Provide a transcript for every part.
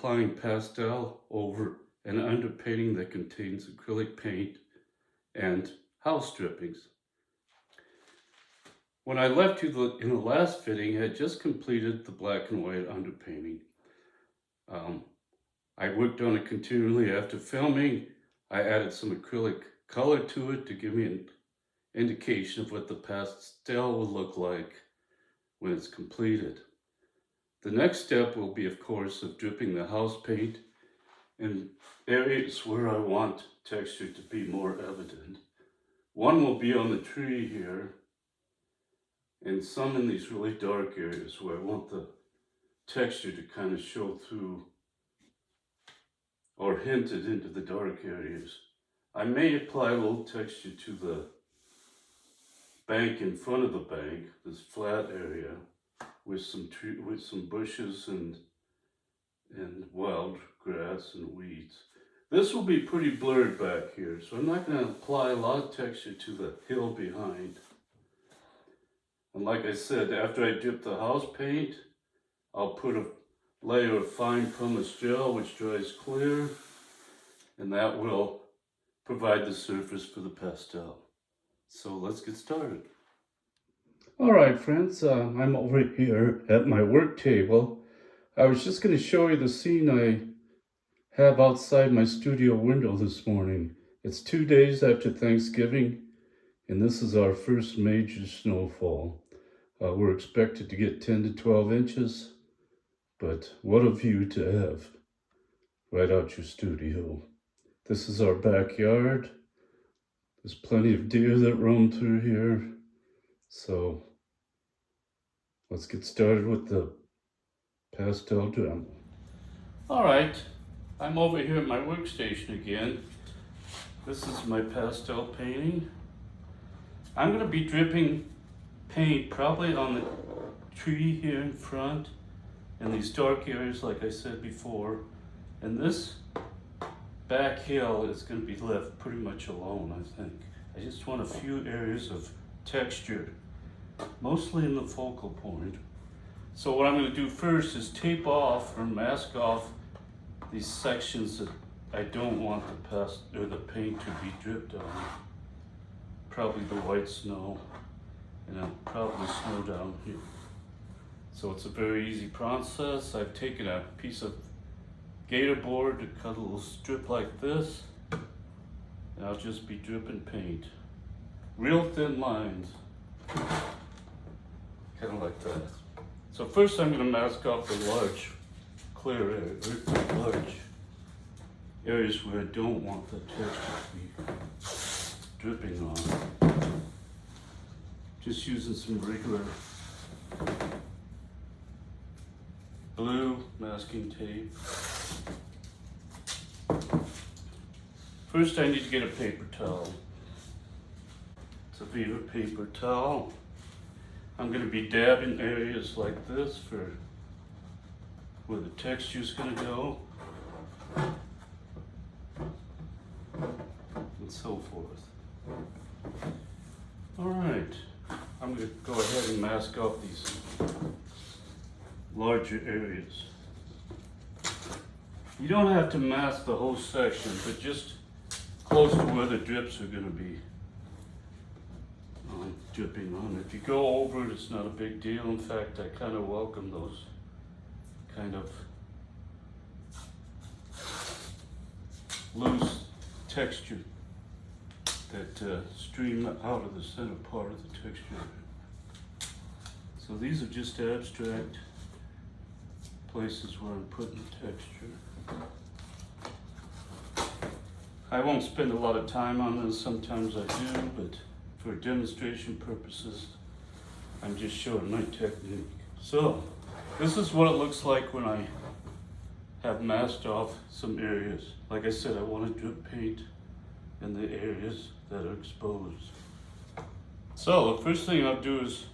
applying pastel over an underpainting that contains acrylic paint and house drippings. When I left you in the last fitting, I had just completed the black and white underpainting. I worked on it continually after filming. I added some acrylic color to it to give me an indication of what the pastel will look like when it's completed. The next step will be, of course, of dripping the house paint in areas where I want texture to be more evident. One will be on the tree here, and some in these really dark areas where I want the texture to kind of show through or hinted into the dark areas. I may apply a little texture to the bank in front of the bank, this flat area, with some bushes and wild grass and weeds. This will be pretty blurred back here, so I'm not going to apply a lot of texture to the hill behind. And like I said, after I dip the house paint, I'll put a layer of fine pumice gel which dries clear, and that will provide the surface for the pastel. So let's get started. All right, friends, I'm over here at my work table. I was just going to show you the scene I have outside my studio window this morning. It's 2 days after Thanksgiving, and this is our first major snowfall. We're expected to get 10 to 12 inches, but what a view to have right out your studio. This is our backyard. There's plenty of deer that roam through here. So let's get started with the pastel demo. All right, I'm over here at my workstation again. This is my pastel painting. I'm going to be dripping paint probably on the tree here in front and these dark areas like I said before. And this back hill is going to be left pretty much alone, I think. I just want a few areas of texture, mostly in the focal point. So what I'm going to do first is tape off or mask off these sections that I don't want the paint to be dripped on. Probably the white snow, and it'll probably snow down here. So it's a very easy process. I've taken a piece of gator board to cut a little strip like this, and I'll just be dripping paint. Real thin lines, kind of like that. So first I'm going to mask off the large clear large areas where I don't want the texture to be dripping on. Just using some regular blue masking tape. First I need to get a paper towel. It's a Viva paper towel. I'm going to be dabbing areas like this for where the texture is going to go, and so forth. All right, I'm going to go ahead and mask off these larger areas. You don't have to mask the whole section, but just close to where the drips are going to be dripping on. If you go over it, it's not a big deal. In fact, I kind of welcome those kind of loose texture that stream out of the center part of the texture. So these are just abstract places where I'm putting the texture. I won't spend a lot of time on this. Sometimes I do, but for demonstration purposes, I'm just showing my technique. So this is what it looks like when I have masked off some areas. Like I said, I want to drip paint in the areas that are exposed. So the first thing I'll do is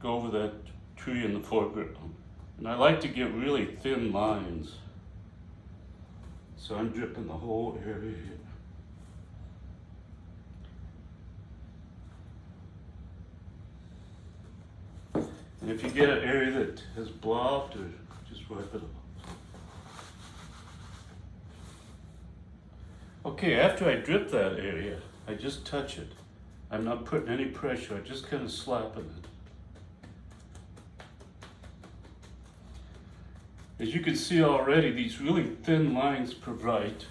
go over that tree in the foreground. And I like to get really thin lines. So I'm dripping the whole area here. And if you get an area that has blobbed, or just wipe it off. Okay, after I drip that area, I just touch it. I'm not putting any pressure, I'm just kind of slapping it. As you can see already, these really thin lines provide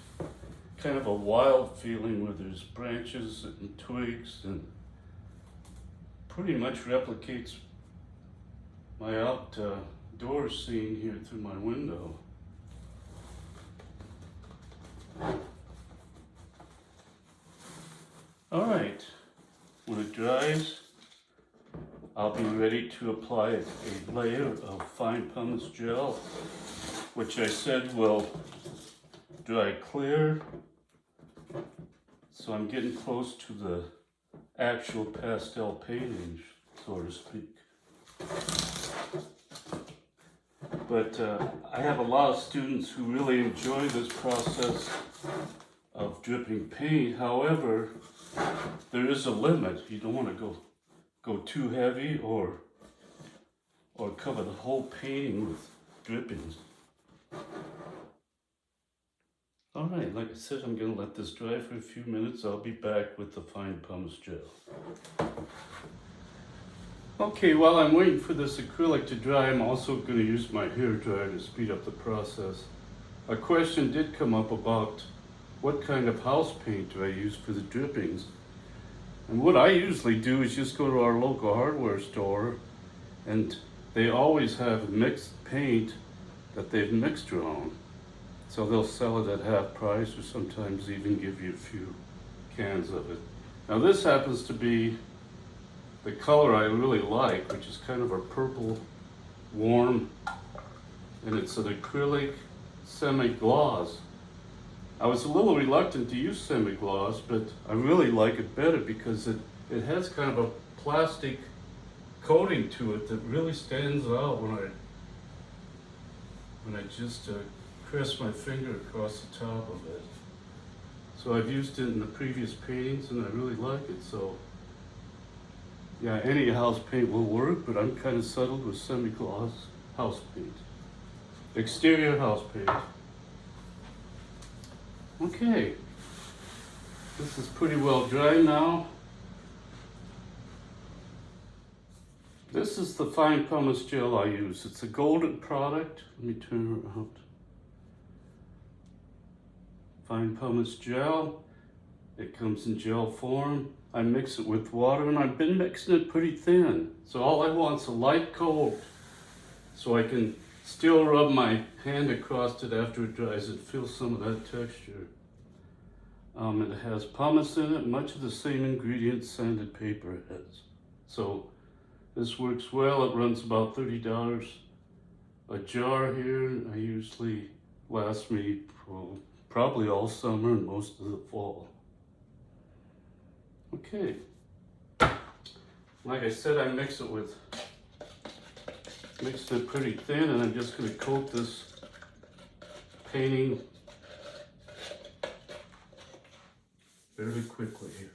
kind of a wild feeling where there's branches and twigs, and pretty much replicates my outdoor scene here through my window. All right, when it dries, I'll be ready to apply a layer of fine pumice gel, which I said will dry clear. So I'm getting close to the actual pastel painting, so to speak. But I have a lot of students who really enjoy this process of dripping paint. However, there is a limit. You don't want to go too heavy or cover the whole painting with drippings. All right, like I said, I'm going to let this dry for a few minutes. I'll be back with the fine pumice gel. Okay, while I'm waiting for this acrylic to dry, I'm also going to use my hair dryer to speed up the process. A question did come up about what kind of house paint do I use for the drippings. And what I usually do is just go to our local hardware store, and they always have mixed paint that they've mixed around. So they'll sell it at half price, or sometimes even give you a few cans of it. Now this happens to be the color I really like, which is kind of a purple warm, and it's an acrylic semi-gloss. I was a little reluctant to use semi-gloss, but I really like it better because it has kind of a plastic coating to it that really stands out when I just press my finger across the top of it. So I've used it in the previous paintings and I really like it. So yeah, any house paint will work, but I'm kind of settled with semi-gloss house paint. Exterior house paint. Okay, this is pretty well dry now. This is the fine pumice gel I use. It's a golden product. Let me turn her around. Fine pumice gel. It comes in gel form. I mix it with water, and I've been mixing it pretty thin. So all I want is a light coat so I can still rub my hand across it after it dries and feel some of that texture. It has pumice in it, much of the same ingredients sanded paper has. So this works well. It runs about $30 a jar here. I usually lasts me probably all summer and most of the fall. Okay. Like I said, I mixed it pretty thin, and I'm just going to coat this painting very quickly here.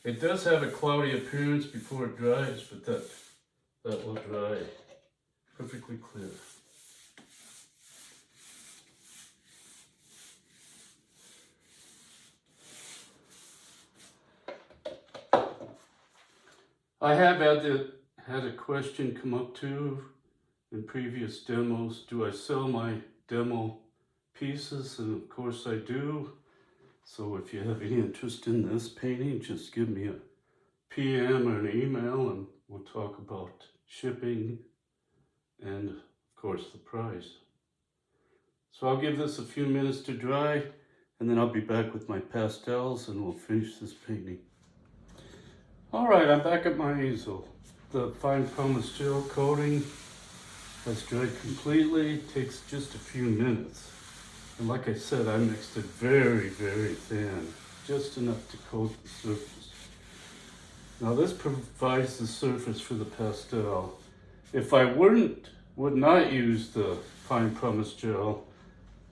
It does have a cloudy appearance before it dries, but that will dry perfectly clear. I have had a question come up too in previous demos. Do I sell my demo pieces? And of course I do. So if you have any interest in this painting, just give me a PM or an email and we'll talk about shipping and of course the price. So I'll give this a few minutes to dry, and then I'll be back with my pastels and we'll finish this painting. All right, I'm back at my easel. The fine pumice gel coating has dried completely. It takes just a few minutes. And like I said, I mixed it very, very thin, just enough to coat the surface. Now this provides the surface for the pastel. If I would not use the fine pumice gel,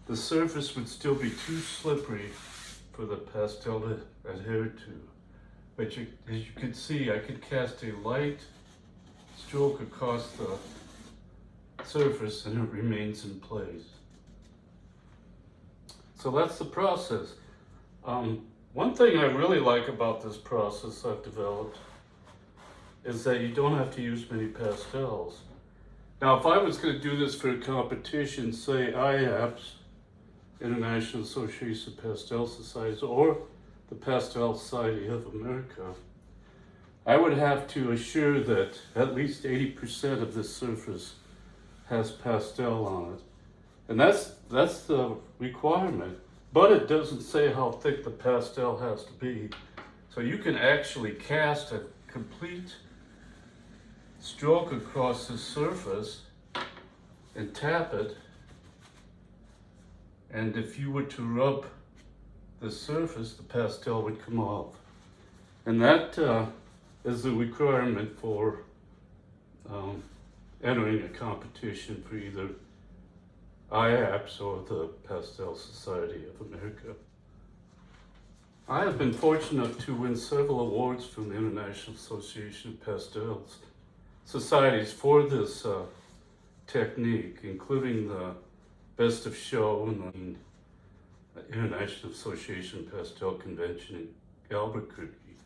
the surface would still be too slippery for the pastel to adhere to. But as you can see, I could cast a light stroke across the surface and it remains in place. So that's the process. One thing I really like about this process I've developed is that you don't have to use many pastels. Now, if I was going to do this for a competition, say IAPS, International Association of Pastel Societies, or the Pastel Society of America, I would have to assure that at least 80% of this surface has pastel on it. And that's the requirement. But it doesn't say how thick the pastel has to be. So you can actually cast a complete stroke across the surface and tap it. And if you were to rub the surface, the pastel would come off. And that is the requirement for entering a competition for either IAPS or the Pastel Society of America. I have been fortunate to win several awards from the International Association of Pastels Societies for this technique, including the Best of Show and the International Association of Pastel Convention in Albuquerque.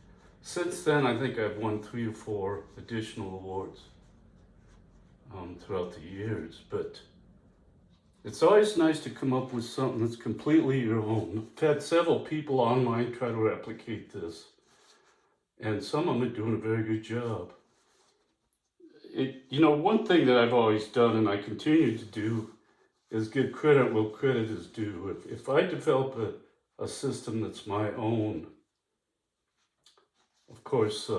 Since then, I think I've won 3 or 4 additional awards throughout the years, but it's always nice to come up with something that's completely your own. I've had several people online try to replicate this, and some of them are doing a very good job. One thing that I've always done, and I continue to do, is give credit where credit is due. If I develop a system that's my own, of course,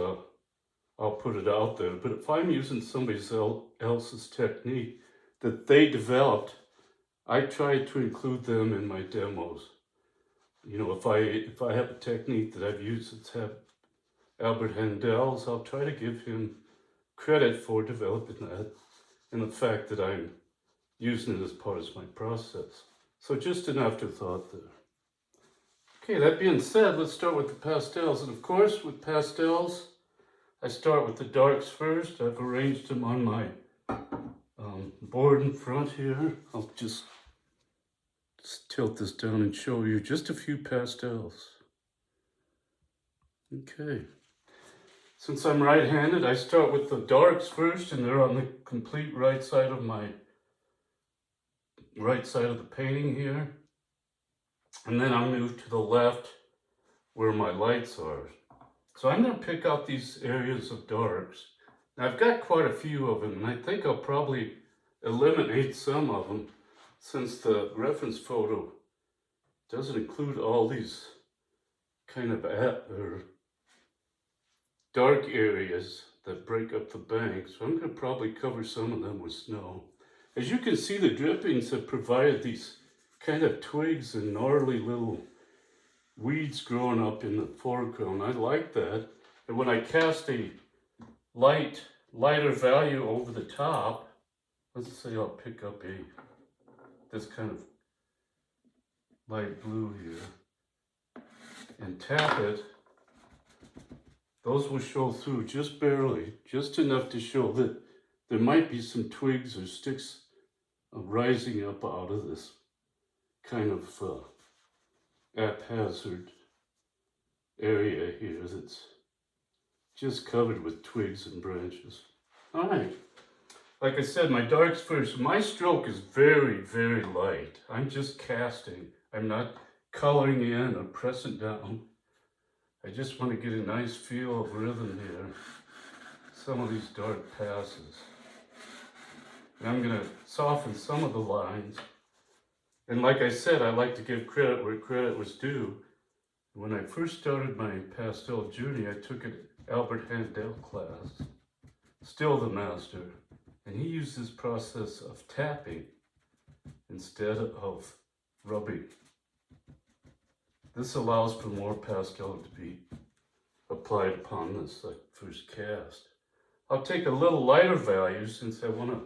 I'll put it out there. But if I'm using somebody else's technique that they developed, I try to include them in my demos. If I have a technique that I've used that's had Albert Handel's, I'll try to give him credit for developing that and the fact that I'm using it as part of my process. So just an afterthought there. Okay, that being said, let's start with the pastels. And of course, with pastels, I start with the darks first. I've arranged them on my board in front here. I'll just tilt this down and show you just a few pastels. Okay. Since I'm right-handed, I start with the darks first, and they're on the complete right side of the painting here. And then I'll move to the left where my lights are. So I'm going to pick out these areas of darks. Now I've got quite a few of them, and I think I'll probably eliminate some of them since the reference photo doesn't include all these kind of dark areas that break up the bank. So I'm going to probably cover some of them with snow. As you can see, the drippings have provided these kind of twigs and gnarly little weeds growing up in the foreground. I like that. And when I cast a lighter value over the top, let's say I'll pick up this kind of light blue here and tap it, those will show through just barely, just enough to show that there might be some twigs or sticks rising up out of this kind of haphazard area here that's just covered with twigs and branches. All right, like I said, my darks first. My stroke is very, very light. I'm just casting. I'm not coloring in or pressing down. I just want to get a nice feel of rhythm here. Some of these dark passes. And I'm going to soften some of the lines. And like I said, I like to give credit where credit was due. When I first started my pastel journey, I took an Albert Handel class, still the master, and he used this process of tapping instead of rubbing. This allows for more pastel to be applied upon this first cast. I'll take a little lighter value since I want to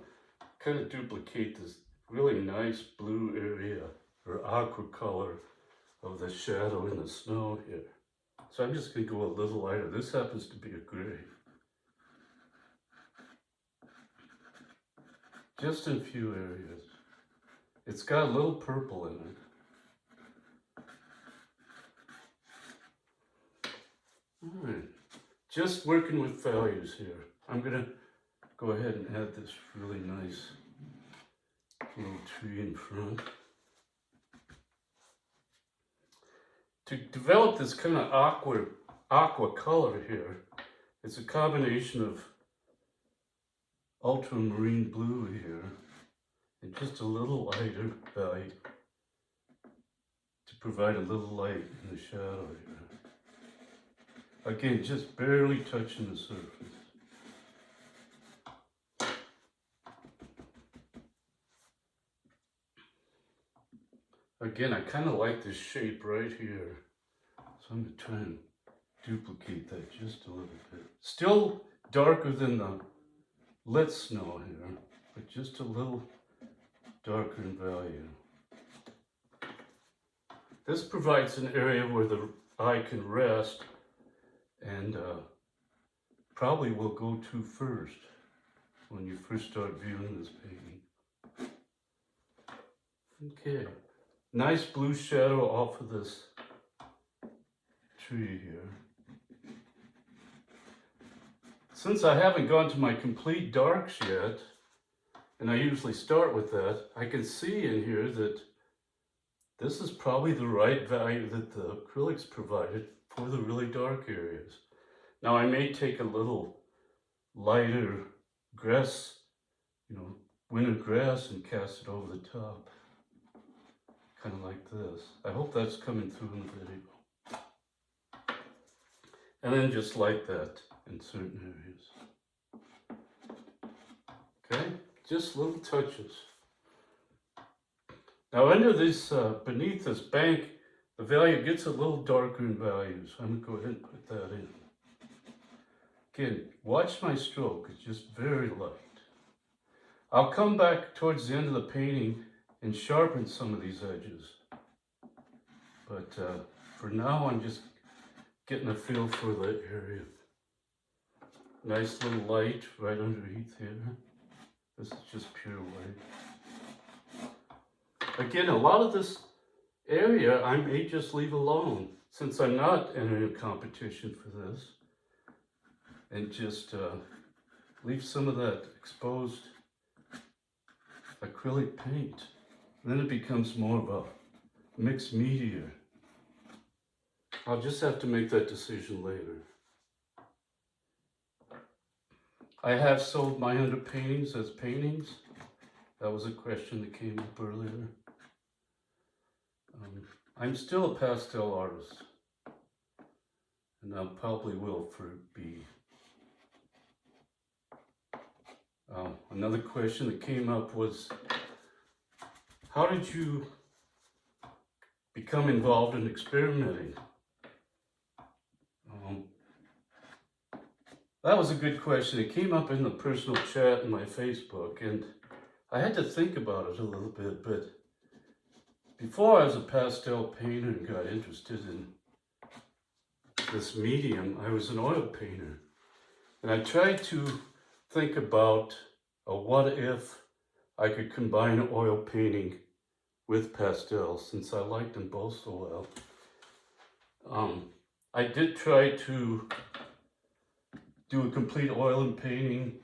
kind of duplicate this really nice blue area or aqua color of the shadow in the snow here. So I'm just going to go a little lighter. This happens to be a gray. Just in a few areas. It's got a little purple in it. All right, just working with values here. I'm gonna go ahead and add this really nice little tree in front. To develop this kind of aqua color here, it's a combination of ultramarine blue here and just a little lighter value to provide a little light in the shadow here. Again, just barely touching the surface. Again, I kind of like this shape right here, so I'm going to try and duplicate that just a little bit. Still darker than the lit snow here, but just a little darker in value. This provides an area where the eye can rest and probably will go to first when you first start viewing this painting. Okay. Nice blue shadow off of this tree here. Since I haven't gone to my complete darks yet, and I usually start with that, I can see in here that this is probably the right value that the acrylics provided for the really dark areas. Now I may take a little lighter grass, winter grass, and cast it over the top. Kind of like this. I hope that's coming through in the video. And then just like that in certain areas. Okay, just little touches. Now under this, beneath this bank, the value gets a little darker in value, so I'm going to go ahead and put that in. Again, watch my stroke, it's just very light. I'll come back towards the end of the painting and sharpen some of these edges. But for now, I'm just getting a feel for the area. Nice little light right underneath here. This is just pure white. Again, a lot of this area I may just leave alone since I'm not entering a competition for this. And just leave some of that exposed acrylic paint. Then it becomes more of a mixed media. I'll just have to make that decision later. I have sold my 100 paintings as paintings. That was a question that came up earlier. I'm still a pastel artist. And I probably will be. Another question that came up was, how did you become involved in experimenting? That was a good question. It came up in the personal chat in my Facebook, and I had to think about it a little bit, but before I was a pastel painter and got interested in this medium, I was an oil painter. And I tried to think about a what if I could combine oil painting with pastels, since I liked them both so well. I did try to do a complete oil and painting,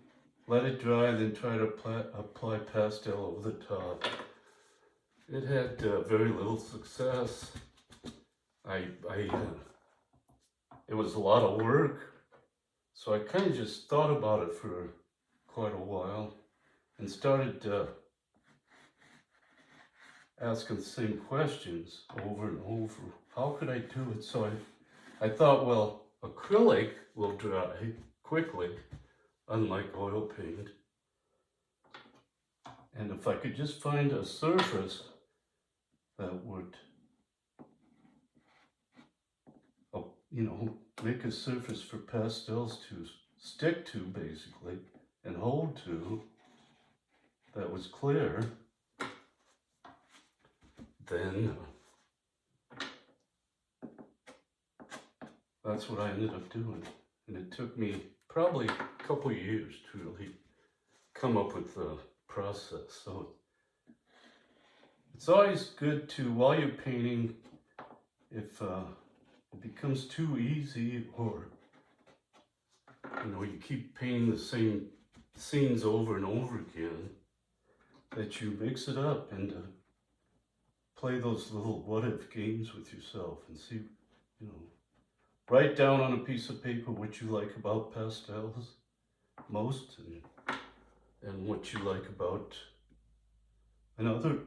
let it dry, then try to apply pastel over the top. It had very little success. It was a lot of work, so I kind of just thought about it for quite a while and started asking the same questions over and over. How could I do it? So I thought, well, acrylic will dry quickly, unlike oil paint. And if I could just find a surface that would, make a surface for pastels to stick to, basically, and hold to, that was clear, then that's what I ended up doing. And it took me probably a couple years to really come up with the process. So it's always good to, while you're painting, if it becomes too easy, or you know, you keep painting the same scenes over and over again, that you mix it up and play those little what if games with yourself and see, you know, write down on a piece of paper what you like about pastels most, and what you like about another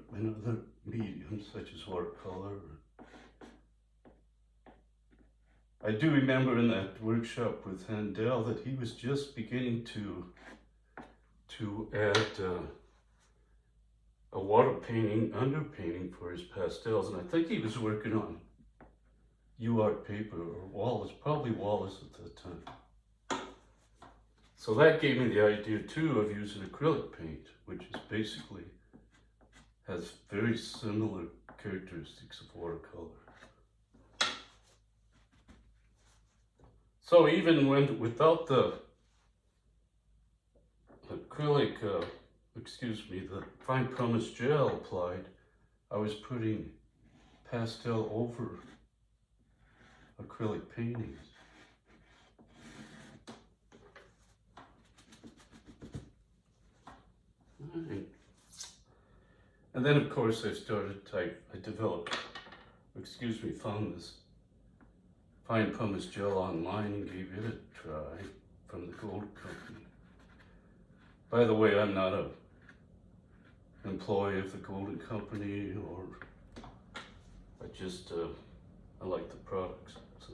medium such as watercolor. I do remember in that workshop with Handel that he was just beginning to add a water painting, underpainting for his pastels, and I think he was working on UArt paper or Wallace, probably Wallace at that time. So that gave me the idea too of using acrylic paint, which is basically has very similar characteristics of watercolor. So even when without the acrylic, the fine pumice gel applied, I was putting pastel over acrylic paintings. Right. And then of course I developed, found this fine pumice gel online and gave it a try from the Gold Company. By the way, I'm not an employee of the Golden Company, or I like the products, so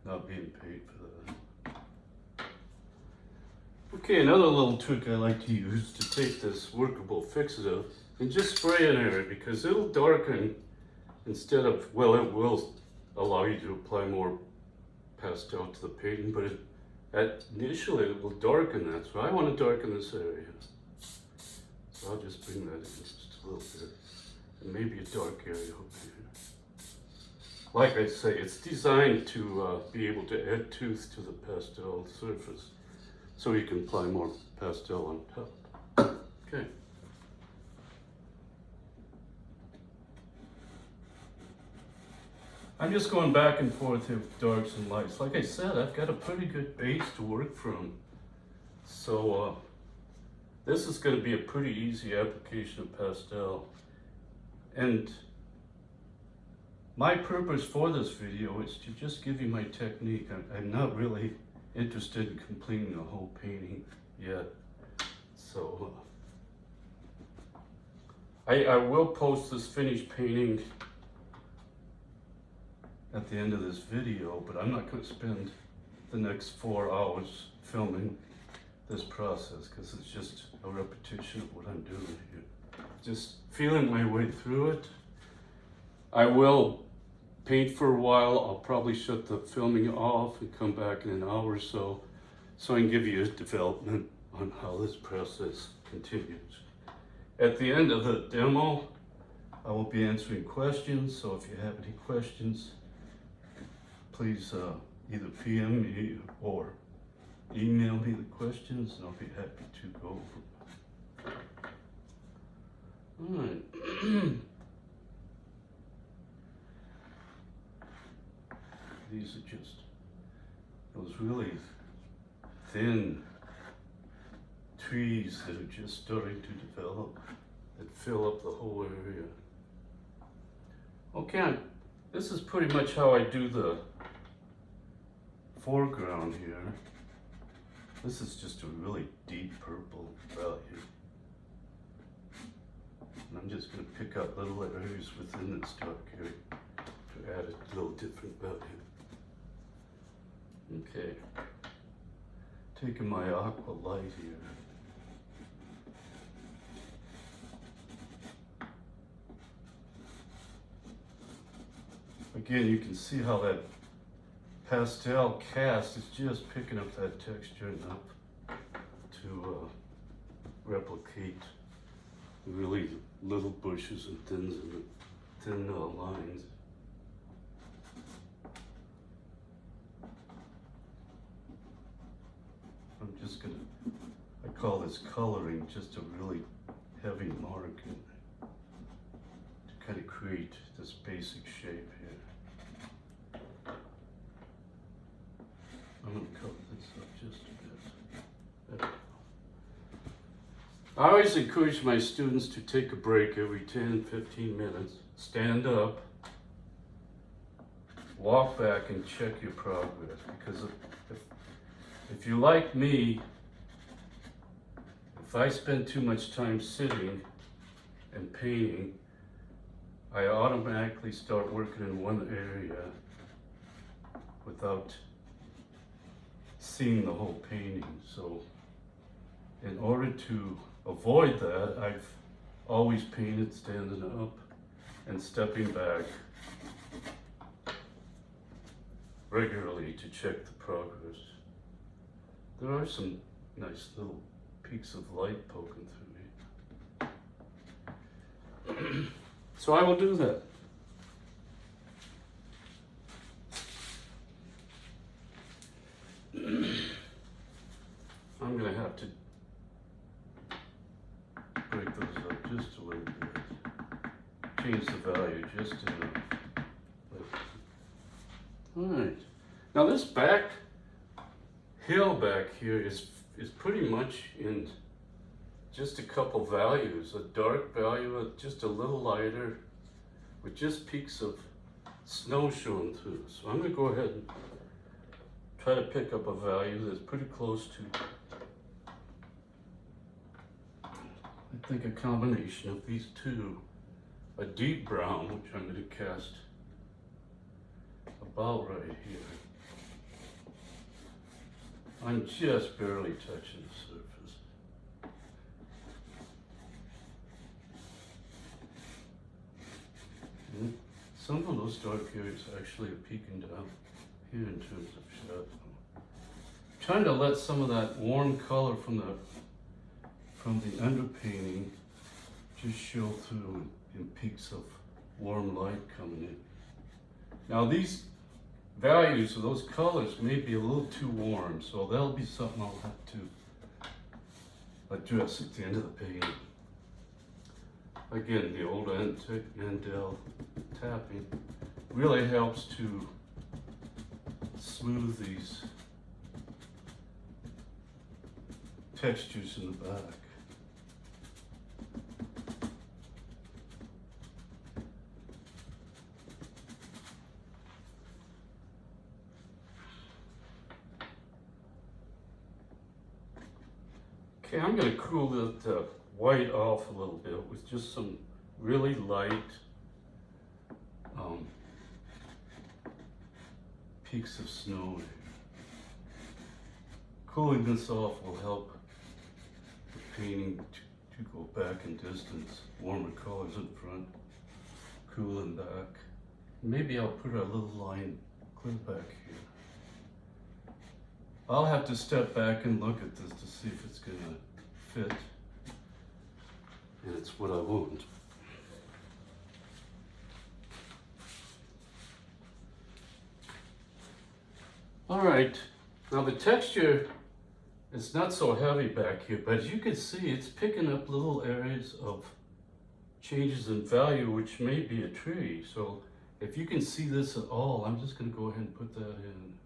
not being paid for that. Okay, another little trick I like to use to take this workable fix-it-up and just spray an area, because it'll darken instead of, well, it will allow you to apply more pastel to the painting, but initially it will darken that. So I want to darken this area. So I'll just bring that in just a little bit. And maybe a dark area up here. Like I say, it's designed to be able to add tooth to the pastel surface, so you can apply more pastel on top. Okay. I'm just going back and forth here with darks and lights. Like I said, I've got a pretty good base to work from. So this is going to be a pretty easy application of pastel. And my purpose for this video is to just give you my technique. I'm not really interested in completing the whole painting yet. So I will post this finished painting at the end of this video, but I'm not going to spend the next 4 hours filming this process, because it's just a repetition of what I'm doing here. Just feeling my way through it. I will paint for a while. I'll probably shut the filming off and come back in an hour or so I can give you a development on how this process continues. At the end of the demo, I will be answering questions, so if you have any questions, please either PM me or email me the questions, and I'll be happy to go over them. All right. These are just those really thin trees that are just starting to develop, that fill up the whole area. Okay, this is pretty much how I do the foreground here. This is just a really deep purple value. And I'm just going to pick up little areas within this dark area to add a little different value. Okay, taking my aqua light here. Again, you can see how that pastel cast is just picking up that texture enough to replicate really little bushes and thin lines. I'm just gonna, I call this coloring just a really heavy mark to kind of create this basic shape here. I'm going to cover this up just a bit. There we go. I always encourage my students to take a break every 10-15 minutes, stand up, walk back and check your progress, because if you're like me, if I spend too much time sitting and painting, I automatically start working in one area without seeing the whole painting. So in order to avoid that, I've always painted standing up and stepping back regularly to check the progress. There are some nice little peaks of light poking through me. So I will do that. I'm going to have to break those up just a little bit. Change the value just enough. Alright. Now this back hill back here is pretty much in just a couple values. A dark value, just a little lighter, with just peaks of snow showing through. So I'm going to go ahead and try to pick up a value that's pretty close to, I think, a combination of these two. A deep brown, which I'm going to cast about right here. I'm just barely touching the surface. And some of those dark areas actually are peeking down here in terms of shadow. Trying to let some of that warm color from the underpainting just show through in peaks of warm light coming in. Now these values of those colors may be a little too warm, so that'll be something I'll have to address at the end of the painting. Again, the old Andel tapping really helps to smooth these textures in the back. Okay, I'm going to cool the white off a little bit with just some really light peaks of snow. Cooling this off will help the painting to go back in distance. Warmer colors in front, cooling back. Maybe I'll put a little line clear back here. I'll have to step back and look at this to see if it's going to fit. And it's what I want. All right, now the texture is not so heavy back here, but as you can see, it's picking up little areas of changes in value, which may be a tree. So if you can see this at all, I'm just going to go ahead and put that in.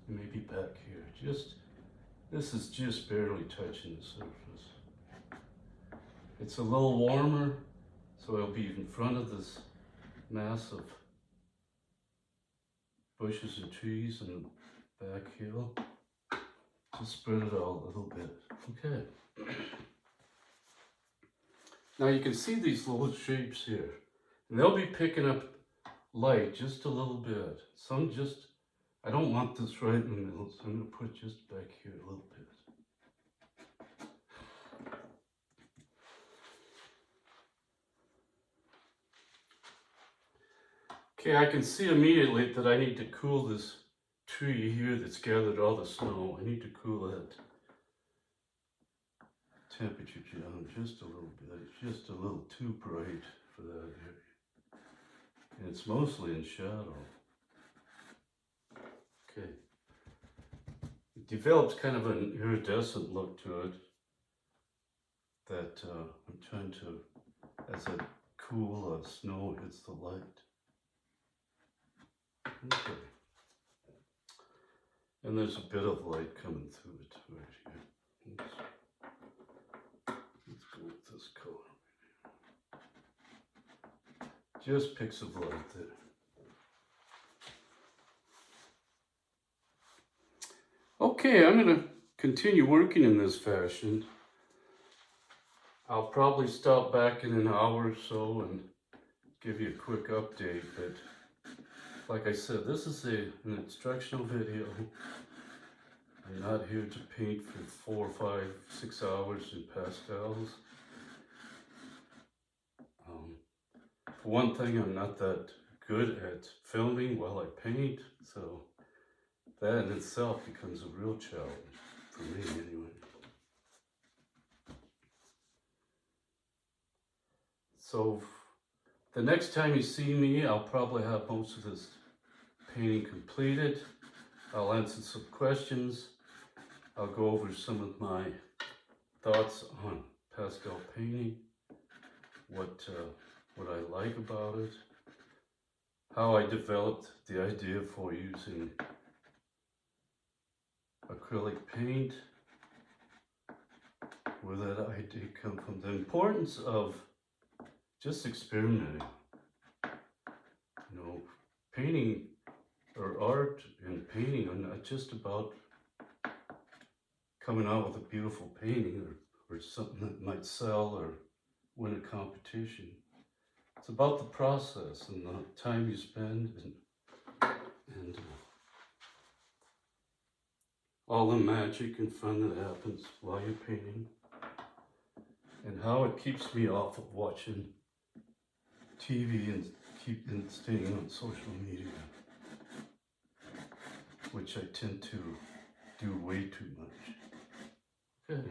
Maybe back here, this is just barely touching the surface. It's a little warmer, so it'll be in front of this mass of bushes and trees and back hill. Just spread it out a little bit. Okay. Now you can see these little shapes here, and they'll be picking up light just a little bit. Some just, I don't want this right in the middle, so I'm going to put just back here a little bit. Okay, I can see immediately that I need to cool this tree here that's gathered all the snow. I need to cool that temperature down just a little bit. It's just a little too bright for that area. And it's mostly in shadow. Okay. It develops kind of an iridescent look to it that I'm trying to, as that cool snow hits the light. Okay. And there's a bit of light coming through it right here. Oops. Let's go with this color. Just picks of light there. Okay, I'm going to continue working in this fashion. I'll probably stop back in an hour or so and give you a quick update, but like I said, this is an instructional video. I'm not here to paint for 4, 5, 6 hours in pastels. For one thing, I'm not that good at filming while I paint, so that in itself becomes a real challenge, for me anyway. So the next time you see me, I'll probably have most of this painting completed. I'll answer some questions. I'll go over some of my thoughts on pastel painting, what I like about it, how I developed the idea for using acrylic paint, where that idea come from, the importance of just experimenting. You know, painting or art and painting are not just about coming out with a beautiful painting or something that might sell or win a competition. It's about the process and the time you spend and all the magic and fun that happens while you're painting, and how it keeps me off of watching TV and staying on social media, which I tend to do way too much. Okay.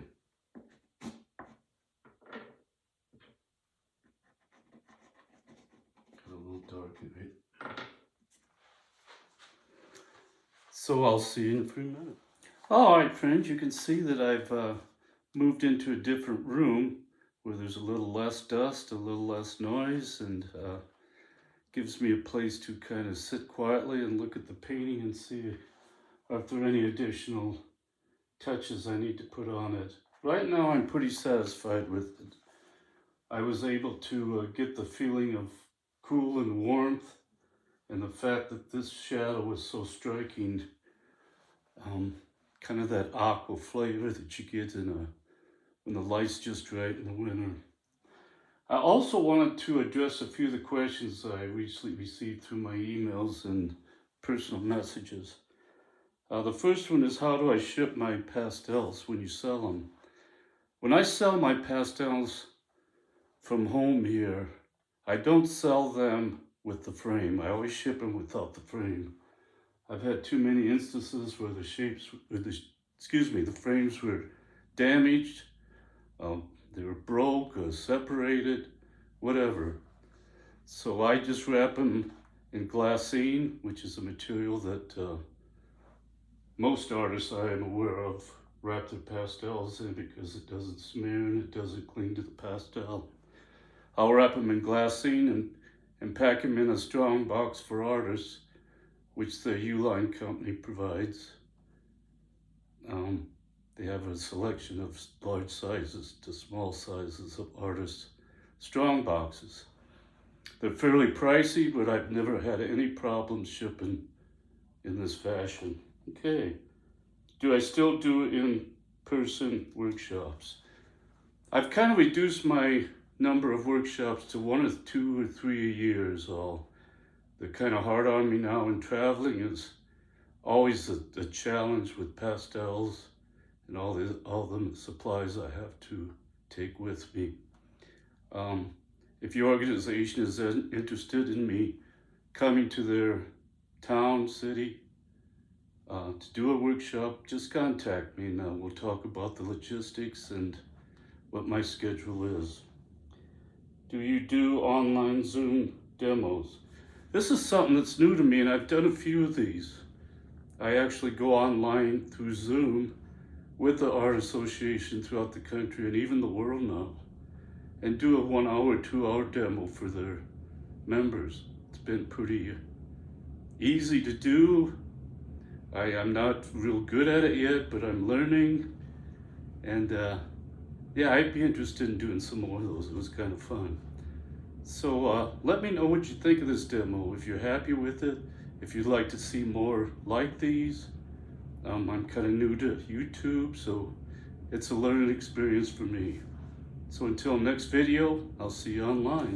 Got a little dark in it. So I'll see you in a few minutes. All right, friends, you can see that I've moved into a different room where there's a little less dust, a little less noise, and gives me a place to kind of sit quietly and look at the painting and see if there are any additional touches I need to put on it. Right now, I'm pretty satisfied with it. I was able to get the feeling of cool and warmth, and the fact that this shadow was so striking, kind of that aqua flavor that you get when the light's just right in the winter. I also wanted to address a few of the questions I recently received through my emails and personal messages. The first one is, how do I ship my pastels when you sell them? When I sell my pastels from home here, I don't sell them with the frame. I always ship them without the frame. I've had too many instances where the frames were damaged, they were broke or separated, whatever. So I just wrap them in glassine, which is a material that most artists I am aware of wrap their pastels in because it doesn't smear and it doesn't cling to the pastel. I'll wrap them in glassine and pack them in a strong box for artists, which the Uline company provides. They have a selection of large sizes to small sizes of artists' strong boxes. They're fairly pricey, but I've never had any problems shipping in this fashion. Okay, do I still do in-person workshops? I've kind of reduced my number of workshops to 1 or 2 or 3 a year is all. They're kind of hard on me now, and traveling is always a challenge with pastels and all the supplies I have to take with me. If your organization is interested in me coming to their town, city, to do a workshop, just contact me and we'll talk about the logistics and what my schedule is. Do you do online Zoom demos? This is something that's new to me, and I've done a few of these. I actually go online through Zoom with the art association throughout the country and even the world now, and do a 1 hour, 2 hour demo for their members. It's been pretty easy to do. I'm not real good at it yet, but I'm learning. And yeah, I'd be interested in doing some more of those. It was kind of fun. So let me know what you think of this demo, if you're happy with it, if you'd like to see more like these. I'm kind of new to YouTube, so it's a learning experience for me. So until next video, I'll see you online.